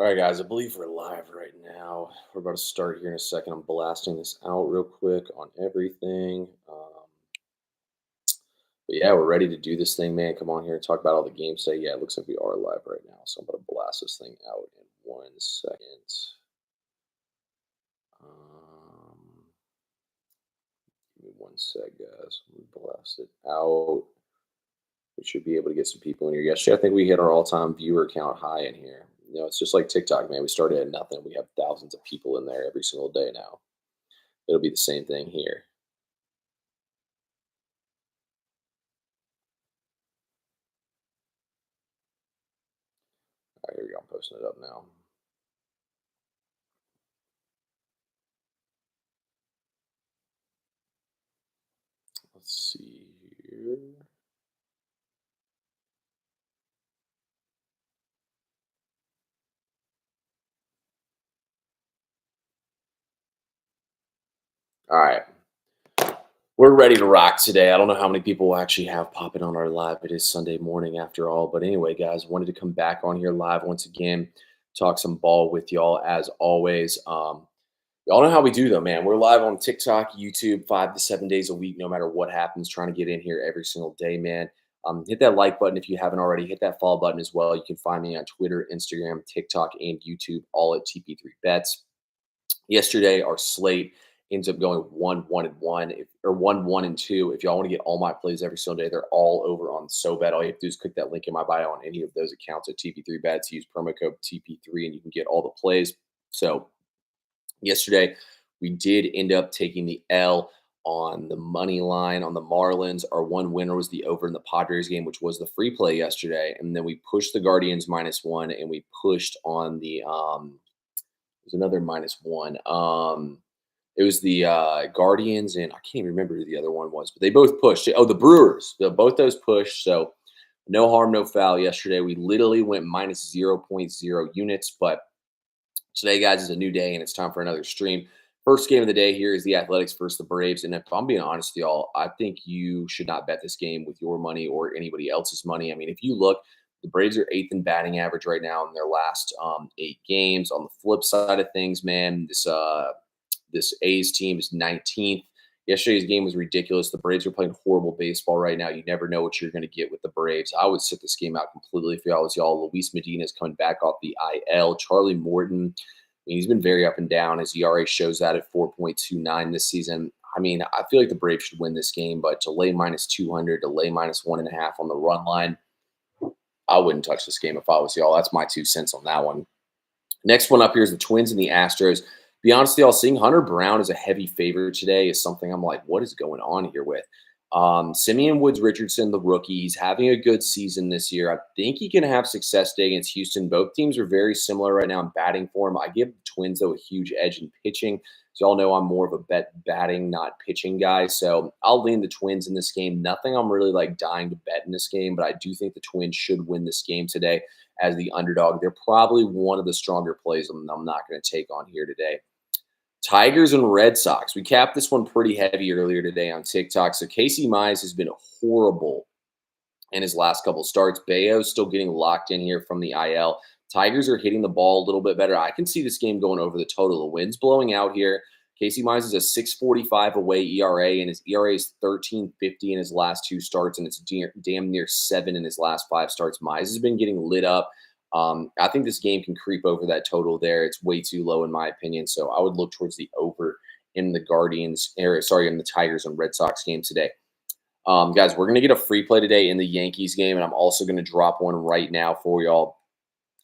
All right, guys, I believe we're live right now. We're about to start here in a second. I'm blasting this out real quick on everything. But yeah, we're ready to do this thing, man. Come on here and talk about all the games today. Yeah, it looks like we are live right now. So I'm going to blast this thing out in 1 second. Um, Give me 1 sec, guys. Let me blast it out. We should be able to get some people in here. Yesterday, I think we hit our all-time viewer count high in here. It's just like TikTok, man. We started at nothing. We have thousands of people in there every single day now. It'll be the same thing here. All right, here we go. I'm posting it up now. Let's see here. All right. We're ready to rock today. I don't know how many people will actually have popping on our live. It is Sunday morning after all. But anyway, guys, wanted to come back on here live once again, talk some ball with y'all as always. Y'all know how we do though, man. We're live on TikTok, YouTube, 5 to 7 days a week, no matter what happens, trying to get in here every single day, man. Hit that like button if you haven't already. Hit that follow button as well. You can find me on Twitter, Instagram, TikTok, and YouTube, all at TP3Bets. Yesterday, our slate ends up going 1-1-1 or 1-1-2. If y'all want to get all my plays every single day, they're all over on SoBet. All you have to do is click that link in my bio on any of those accounts at TP3Bets. Use promo code TP3 and you can get all the plays. So yesterday, we did end up taking the L on the money line on the Marlins. Our one winner was the over in the Padres game, which was the free play yesterday. And then we pushed the Guardians -1 and we pushed on the there's another -1. It was the Guardians, and I can't even remember who the other one was, but they both pushed. Oh, the Brewers. Both those pushed. So no harm, no foul yesterday. We literally went minus zero point zero units. But today, guys, is a new day, and it's time for another stream. First game of the day here is the Athletics versus the Braves. And if I'm being honest with y'all, I think you should not bet this game with your money or anybody else's money. I mean, if you look, the Braves are eighth in batting average right now in their last 8 games. On the flip side of things, man, this A's team is 19th. Yesterday's game was ridiculous. The Braves are playing horrible baseball right now. You never know what you're going to get with the Braves. I would sit this game out completely if y'all was y'all. Luis Medina is coming back off the IL. Charlie Morton, I mean, he's been very up and down. His ERA shows that at 4.29 this season. I mean, I feel like the Braves should win this game, but to lay minus 200, to lay minus 1.5 on the run line, I wouldn't touch this game if I was y'all. That's my 2 cents on that one. Next one up here is the Twins and the Astros. Be honest with y'all, seeing Hunter Brown as a heavy favorite today is something I'm like, what is going on here with? Simeon Woods Richardson, the rookie, he's having a good season this year. I think he can have success today against Houston. Both teams are very similar right now in batting form. I give the Twins, though, a huge edge in pitching. So y'all know I'm more of a batting, not pitching guy. So I'll lean the Twins in this game. Nothing I'm really like dying to bet in this game, but I do think the Twins should win this game today as the underdog. They're probably one of the stronger plays I'm not going to take on here today. Tigers and Red Sox. We capped this one pretty heavy earlier today on TikTok. So Casey Mize has been horrible in his last couple starts. Bayo's still getting locked in here from the IL. Tigers are hitting the ball a little bit better. I can see this game going over the total. The wind's blowing out here. Casey Mize is a 6.45 away ERA, and his ERA is 13.50 in his last 2 starts, and it's damn near 7 in his last 5 starts. Mize has been getting lit up. I think this game can creep over that total there. It's way too low in my opinion. So I would look towards the over in the in the Tigers and Red Sox game today. Guys, we're going to get a free play today in the Yankees game, and I'm also going to drop one right now for y'all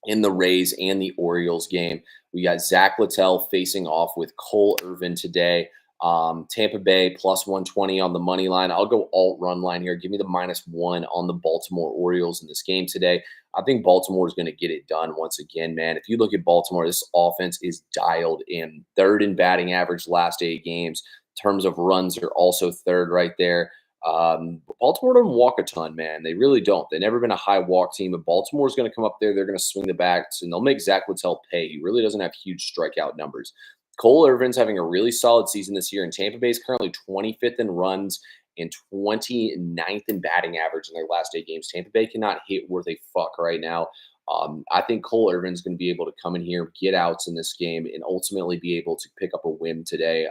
in the Rays and the Orioles game. We got Zach Littell facing off with Cole Irvin today. Tampa Bay plus 120 on the money line. I'll go alt run line here. Give me the -1 on the Baltimore Orioles in this game today. I think Baltimore is going to get it done once again, man. If you look at Baltimore, this offense is dialed in. Third in batting average last 8 games. In terms of runs, are also third right there. Baltimore don't walk a ton, man. They really don't. They've never been a high walk team, but Baltimore's going to come up there. They're going to swing the bats, and they'll make Zach Littell pay. He really doesn't have huge strikeout numbers. Cole Irvin's having a really solid season this year, and Tampa Bay is currently 25th in runs and 29th in batting average in their last 8 games. Tampa Bay cannot hit worth a fuck right now. I think Cole Irvin's going to be able to come in here, get outs in this game, and ultimately be able to pick up a win today.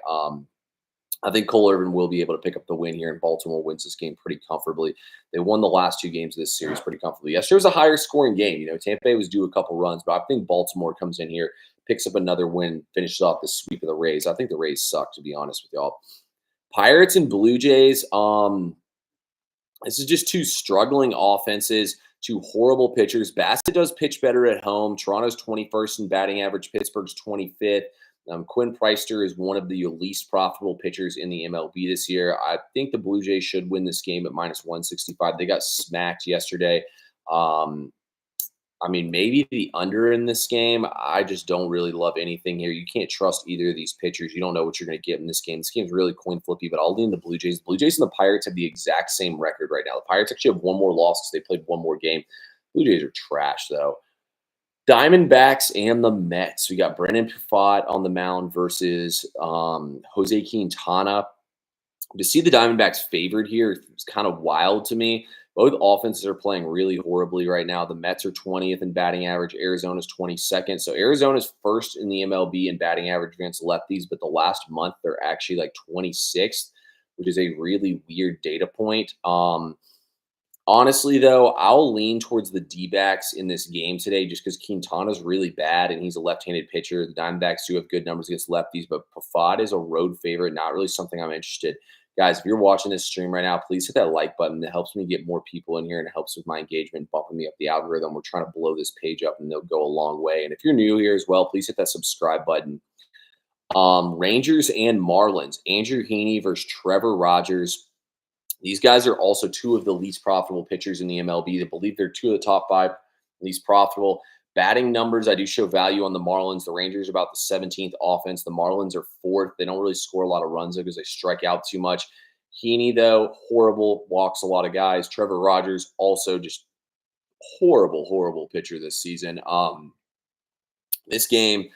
I think Cole Irvin will be able to pick up the win here, and Baltimore wins this game pretty comfortably. They won the last two games of this series pretty comfortably. Yesterday was a higher scoring game. Tampa Bay was due a couple runs, but I think Baltimore comes in here, picks up another win, finishes off the sweep of the Rays. I think the Rays suck, to be honest with y'all. Pirates and Blue Jays. This is just two struggling offenses, two horrible pitchers. Bassett does pitch better at home. Toronto's 21st in batting average. Pittsburgh's 25th. Quinn Preister is one of the least profitable pitchers in the MLB this year. I think the Blue Jays should win this game at minus 165. They got smacked yesterday. Maybe the under in this game. I just don't really love anything here. You can't trust either of these pitchers. You don't know what you're going to get in this game. This game's really coin flippy, but I'll lean the Blue Jays. The Blue Jays and the Pirates have the exact same record right now. The Pirates actually have one more loss because they played one more game. Blue Jays are trash, though. Diamondbacks and the Mets. We got Brennan Pfaadt on the mound versus Jose Quintana. To see the Diamondbacks favored here is kind of wild to me. Both offenses are playing really horribly right now. The Mets are 20th in batting average. Arizona's 22nd. So Arizona's first in the MLB in batting average against lefties, but the last month they're actually like 26th, which is a really weird data point. Honestly, though, I'll lean towards the D-backs in this game today just because Quintana's really bad and he's a left-handed pitcher. The Diamondbacks do have good numbers against lefties, but Pfaadt is a road favorite, not really something I'm interested. Guys, if you're watching this stream right now, please hit that like button. It helps me get more people in here and it helps with my engagement, bumping me up the algorithm. We're trying to blow this page up and they'll go a long way. And if you're new here as well, please hit that subscribe button. Rangers and Marlins. Andrew Heaney versus Trevor Rogers. These guys are also two of the least profitable pitchers in the MLB. They believe they're two of the top five least profitable. Batting numbers, I do show value on the Marlins. The Rangers are about the 17th offense. The Marlins are 4th. They don't really score a lot of runs because they strike out too much. Heaney, though, horrible, walks a lot of guys. Trevor Rogers, also just horrible pitcher this season. This game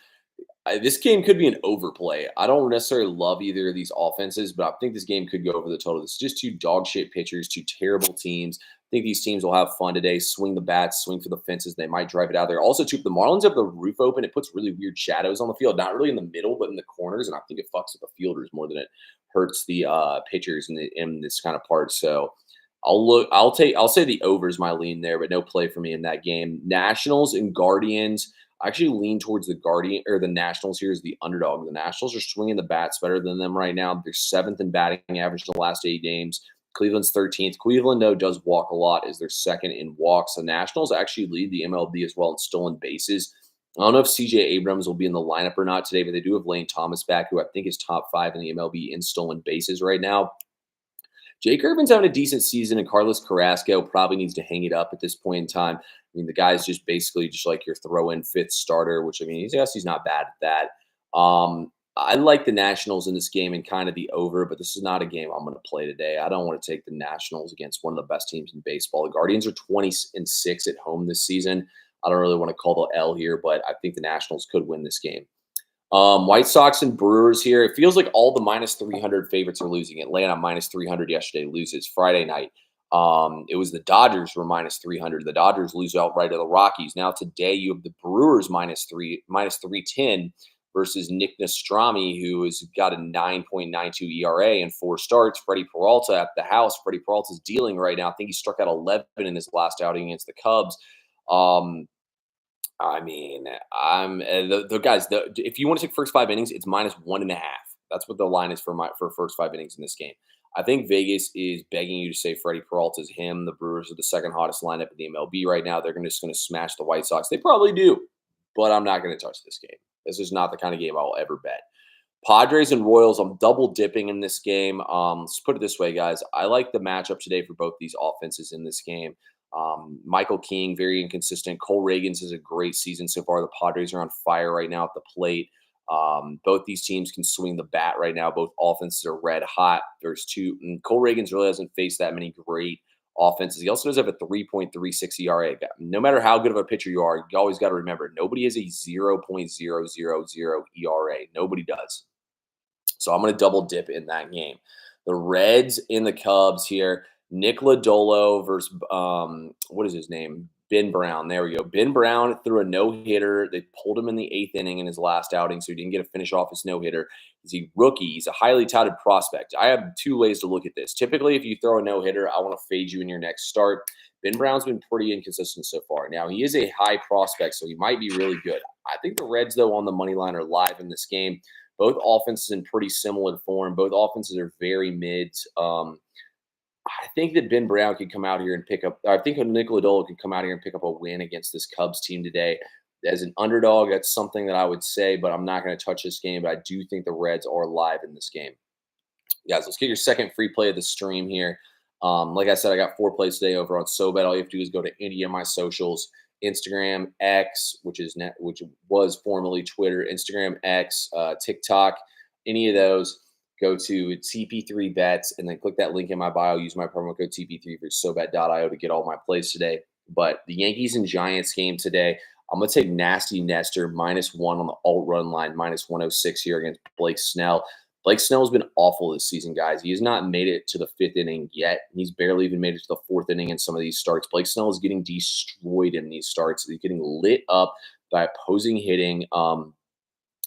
could be an overplay. I don't necessarily love either of these offenses, but I think this game could go over the total. This is just two dog shit pitchers, two terrible teams. I think these teams will have fun today. Swing the bats, swing for the fences. They might drive it out there. Also, too, if the Marlins have the roof open, it puts really weird shadows on the field. Not really in the middle, but in the corners. And I think it fucks with the fielders more than it hurts the pitchers in this kind of part. So I'll say the over is my lean there, but no play for me in that game. Nationals and Guardians. I actually lean towards the Nationals here as the underdog. The Nationals are swinging the bats better than them right now. They're 7th in batting average in the last 8 games. Cleveland's 13th. Cleveland, though, does walk a lot, is their 2nd in walks. The Nationals actually lead the MLB as well in stolen bases. I don't know if CJ Abrams will be in the lineup or not today, but they do have Lane Thomas back, who I think is top 5 in the MLB in stolen bases right now. Jake Irvin's having a decent season, and Carlos Carrasco probably needs to hang it up at this point in time. I mean, the guy's just basically just like your throw-in 5th starter, which, I mean, he's not bad at that. I like the Nationals in this game and kind of the over, but this is not a game I'm going to play today. I don't want to take the Nationals against one of the best teams in baseball. The Guardians are 20-6 at home this season. I don't really want to call the L here, but I think the Nationals could win this game. White Sox and Brewers here. It feels like all the minus 300 favorites are losing. Atlanta minus 300 yesterday loses. Friday night, it was the Dodgers were minus 300. The Dodgers lose outright to the Rockies. Now today you have the Brewers minus 310 versus Nick Nostrami, who has got a 9.92 ERA in 4 starts. Freddie Peralta at the house. Freddie Peralta's dealing right now. I think he struck out 11 in his last outing against the Cubs. If you want to take first 5 innings, it's minus 1.5. That's what the line is for first 5 innings in this game. I think Vegas is begging you to say Freddie Peralta is him. The Brewers are the 2nd hottest lineup in the MLB right now. They're just going to smash the White Sox. They probably do, but I'm not going to touch this game. This is not the kind of game I will ever bet. Padres and Royals, I'm double dipping in this game. Let's put it this way, guys. I like the matchup today for both these offenses in this game. Michael King, very inconsistent. Cole Reagans is a great season so far. The Padres are on fire right now at the plate. Both these teams can swing the bat right now. Both offenses are red hot. And Cole Reagans really hasn't faced that many great offenses. He also does have a 3.36 ERA. No matter how good of a pitcher you are, you always got to remember, nobody has a 0.000 ERA. Nobody does. So I'm going to double dip in that game. The Reds and the Cubs here. Nick Lodolo versus, what is his name? Ben Brown. There we go. Ben Brown threw a no-hitter. They pulled him in the 8th inning in his last outing, so he didn't get to finish off his no-hitter. He's a rookie. He's a highly touted prospect. I have 2 ways to look at this. Typically, if you throw a no-hitter, I want to fade you in your next start. Ben Brown's been pretty inconsistent so far. Now, he is a high prospect, so he might be really good. I think the Reds, though, on the money line are live in this game. Both offenses in pretty similar form. Both offenses are very mid. I think that Ben Brown could come out here and pick up. I think Nick Lodolo could come out here and pick up a win against this Cubs team today. As an underdog, that's something that I would say, but I'm not going to touch this game. But I do think the Reds are live in this game. Guys, let's get your second free play of the stream here. Like I said, I got 4 plays today over on SoBet. All you have to do is go to any of my socials: Instagram, X, which was formerly Twitter, Instagram, X, TikTok, any of those. Go to TP3 Bets and then click that link in my bio. Use my promo code TP3 for SoBet.io to get all my plays today. But the Yankees and Giants game today, I'm going to take Nasty Nestor -1 on the alt run line, -106 here against Blake Snell. Blake Snell has been awful this season, guys. He has not made it to the 5th inning yet. He's barely even made it to the 4th inning in some of these starts. Blake Snell is getting destroyed in these starts. He's getting lit up by opposing hitting.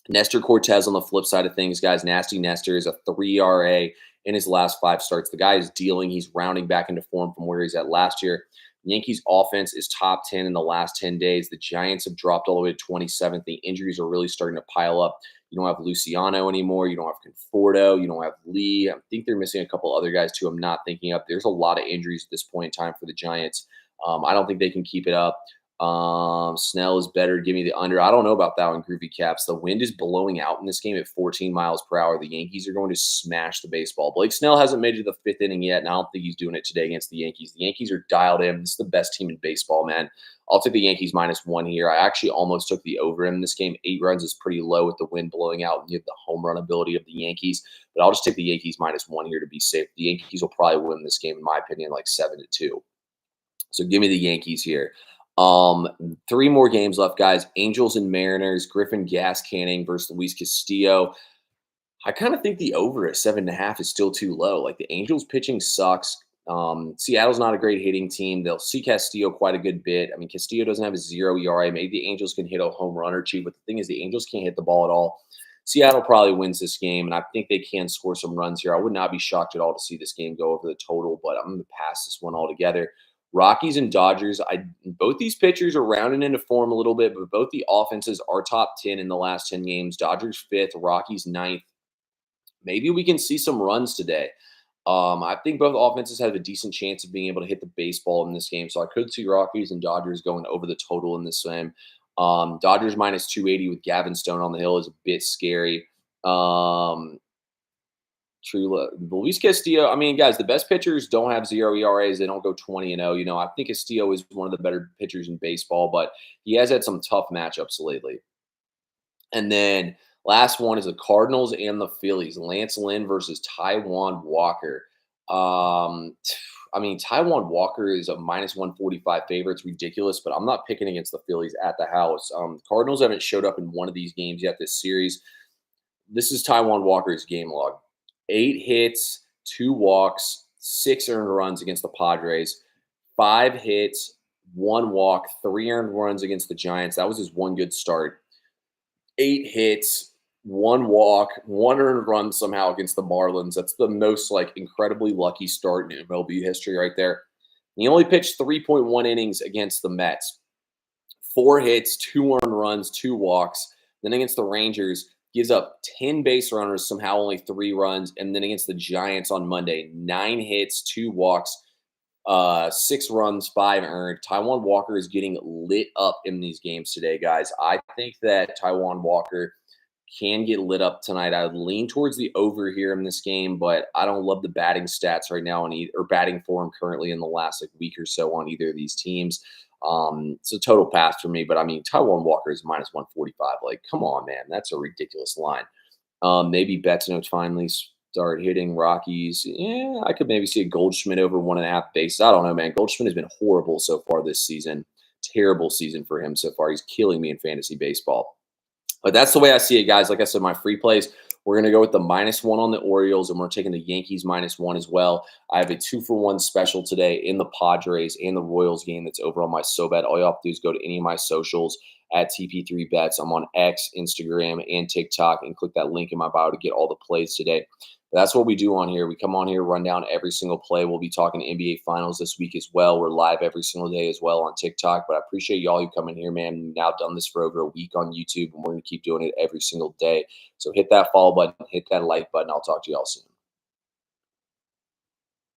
Nestor Cortez on the flip side of things, guys. Nasty Nestor is a 3 ERA in his last 5 starts. The guy is dealing. He's rounding back into form from where he's at last year. Yankees offense is top 10 in the last 10 days. The Giants have dropped all the way to 27th. The injuries are really starting to pile up. You don't have Luciano anymore. You don't have Conforto. You don't have Lee. I think they're missing a couple other guys too. I'm not thinking of. There's a lot of injuries at this point in time for the Giants. I don't think they can keep it up. Snell is better. Give me the under. I don't know about that one, Groovy Caps. The wind is blowing out in this game at 14 miles per hour. The Yankees are going to smash the baseball. Blake Snell hasn't made it to the 5th inning yet, and I don't think he's doing it today against the Yankees. The Yankees are dialed in. This is the best team in baseball, man. I'll take the Yankees -1 here. I actually almost took the over in this game. 8 runs is pretty low with the wind blowing out, and you have the home run ability of the Yankees. But I'll just take the Yankees -1 here to be safe. The Yankees will probably win this game, in my opinion, like 7-2. So give me the Yankees here. 3 more games left, guys. Angels and Mariners. Griffin Gascanning versus Luis Castillo. I kind of think the over at 7.5 is still too low. Like, the Angels pitching sucks. Seattle's not a great hitting team. They'll see Castillo quite a good bit. I mean, Castillo doesn't have a 0 ERA. Maybe the Angels can hit a home run or 2, but the thing is, the Angels can't hit the ball at all. Seattle probably wins this game, and I think they can score some runs here. I would not be shocked at all to see this game go over the total, but I'm going to pass this one altogether. Rockies and Dodgers. Both these pitchers are rounding into form a little bit, but both the offenses are top 10 in the last 10 games. Dodgers 5th, Rockies 9th. Maybe we can see some runs today. I think both offenses have a decent chance of being able to hit the baseball in this game, so I could see Rockies and Dodgers going over the total in this game. Dodgers -280 with Gavin Stone on the hill is a bit scary. Luis Castillo, I mean, guys, the best pitchers don't have 0 ERAs. They don't go 20-0. You know, I think Castillo is one of the better pitchers in baseball, but he has had some tough matchups lately. And then last one is the Cardinals and the Phillies. Lance Lynn versus Taijuan Walker. I mean, Taijuan Walker is a -145 favorite. It's ridiculous, but I'm not picking against the Phillies at the house. Cardinals haven't showed up in one of these games yet this series. This is Taijuan Walker's game log. 8 hits, 2 walks, 6 earned runs against the Padres, 5 hits, 1 walk, 3 earned runs against the Giants. That was his one good start. 8 hits, 1 walk, 1 earned run somehow against the Marlins. That's the most, like, incredibly lucky start in MLB history right there. He only pitched 3.1 innings against the Mets. 4 hits, 2 earned runs, 2 walks. Then against the Rangers, gives up 10 base runners, somehow only 3 runs. And then against the Giants on Monday, 9 hits, 2 walks, 6 runs, 5 earned. Taijuan Walker is getting lit up in these games today, guys. I think that Taijuan Walker can get lit up tonight. I would lean towards the over here in this game, but I don't love the batting stats right now or batting form currently in the last week or so on either of these teams. It's a total pass for me, but I mean, Taijuan Walker is -145. Like, come on, man. That's a ridiculous line. Maybe Betts finally start hitting Rockies. Yeah, I could maybe see a Goldschmidt over 1.5 bases. I don't know, man. Goldschmidt has been horrible so far this season. Terrible season for him so far. He's killing me in fantasy baseball. But that's the way I see it, guys. Like I said, my free plays We're going to go with the -1 on the Orioles, and we're taking the Yankees -1 as well. I have a 2-for-1 special today in the Padres and the Royals game that's over on my SoBet. All you have to do is go to any of my socials at TP3Bets. I'm on X, Instagram, and TikTok, and click that link in my bio to get all the plays today. That's what we do on here. We come on here, run down every single play. We'll be talking NBA Finals this week as well. We're live every single day as well on TikTok. But I appreciate y'all who come in here, man. We've now done this for over a week on YouTube, and we're going to keep doing it every single day. So hit that follow button, hit that like button. I'll talk to y'all soon.